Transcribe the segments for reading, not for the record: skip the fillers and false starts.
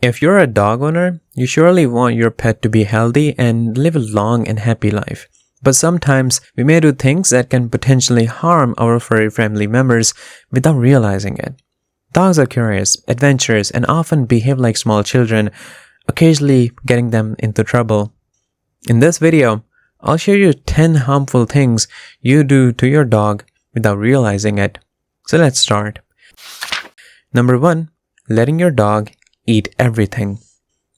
If you're a dog owner, you surely want your pet to be healthy and live a long and happy life. But sometimes we may do things that can potentially harm our furry family members without realizing it. Dogs are curious, adventurous, and often behave like small children, occasionally getting them into trouble. In this video, I'll show you 10 harmful things you do to your dog without realizing it. So let's start. Number 1. Letting your dog eat everything.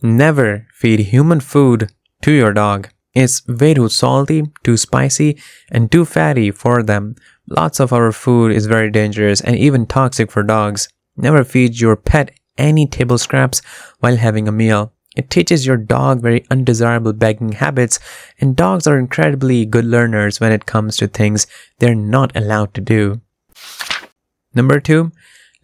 Never feed human food to your dog. It's way too salty, too spicy, and too fatty for them. Lots of our food is very dangerous and even toxic for dogs. Never feed your pet any table scraps while having a meal. It teaches your dog very undesirable begging habits, and dogs are incredibly good learners when it comes to things they're not allowed to do. Number 2.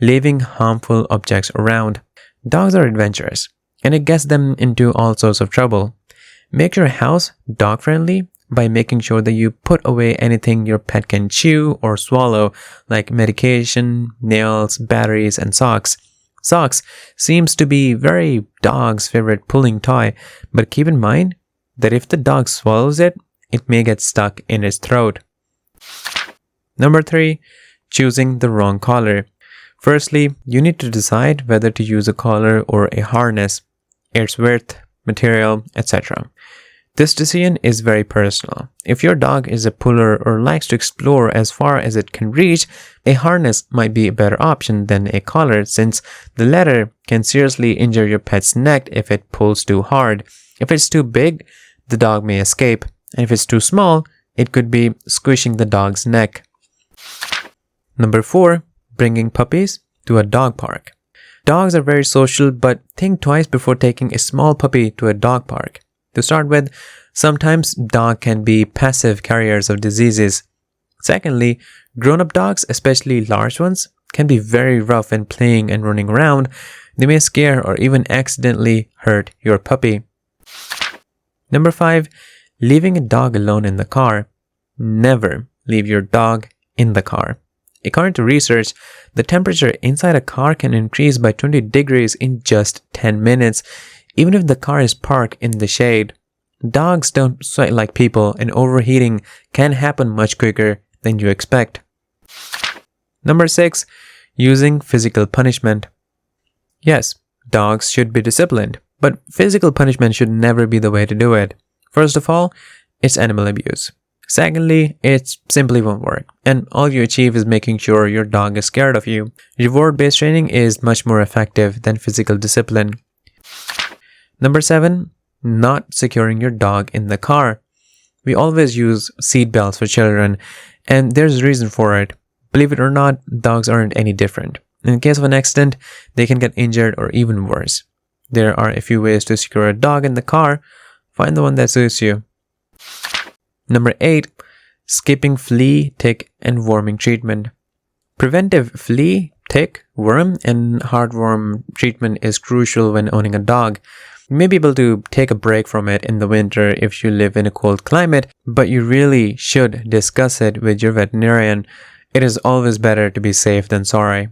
Leaving harmful objects around. Dogs are adventurous, and it gets them into all sorts of trouble. Make your house dog-friendly by making sure that you put away anything your pet can chew or swallow, like medication, nails, batteries, and socks. Socks seems to be very dog's favorite pulling toy, but keep in mind that if the dog swallows it, it may get stuck in its throat. Number 3. Choosing the wrong collar. Firstly, you need to decide whether to use a collar or a harness, its width, material, etc. This decision is very personal. If your dog is a puller or likes to explore as far as it can reach, a harness might be a better option than a collar, since the latter can seriously injure your pet's neck if it pulls too hard. If it's too big, the dog may escape, and if it's too small, it could be squishing the dog's neck. Number 4. Bringing puppies to a dog park. Dogs are very social, but think twice before taking a small puppy to a dog park. To start with, sometimes dogs can be passive carriers of diseases. Secondly, grown-up dogs, especially large ones, can be very rough when playing and running around. They may scare or even accidentally hurt your puppy. Number 5. Leaving a dog alone in the car. Never leave your dog in the car. According to research, the temperature inside a car can increase by 20 degrees in just 10 minutes, even if the car is parked in the shade. Dogs don't sweat like people, and overheating can happen much quicker than you expect. Number 6. Using physical punishment. Yes, dogs should be disciplined, but physical punishment should never be the way to do it. First of all, it's animal abuse. Secondly, it simply won't work, and all you achieve is making sure your dog is scared of you. Reward-based training is much more effective than physical discipline. Number 7. Not securing your dog in the car. We always use seat belts for children, and there's a reason for it. Believe it or not, dogs aren't any different. In case of an accident, they can get injured or even worse. There are a few ways to secure a dog in the car. Find the one that suits you. Number 8. Skipping flea, tick, and worming treatment. Preventive flea, tick, worm, and heartworm treatment is crucial when owning a dog. You may be able to take a break from it in the winter if you live in a cold climate, but you really should discuss it with your veterinarian. It is always better to be safe than sorry.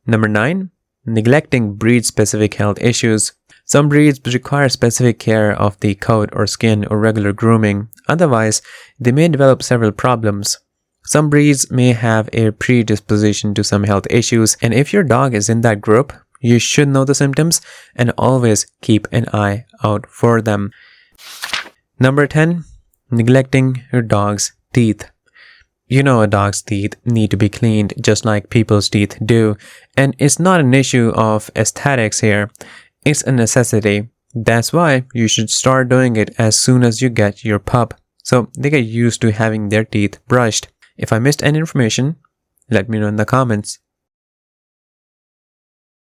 Number 9. Neglecting breed-specific health issues. Some breeds require specific care of the coat or skin or regular grooming. Otherwise, they may develop several problems. Some breeds may have a predisposition to some health issues, and if your dog is in that group, you should know the symptoms and always keep an eye out for them. Number 10. Neglecting your dog's teeth. You know a dog's teeth need to be cleaned just like people's teeth do, and it's not an issue of aesthetics here. It's a necessity. That's why you should start doing it as soon as you get your pup, so they get used to having their teeth brushed. If I missed any information, let me know in the comments.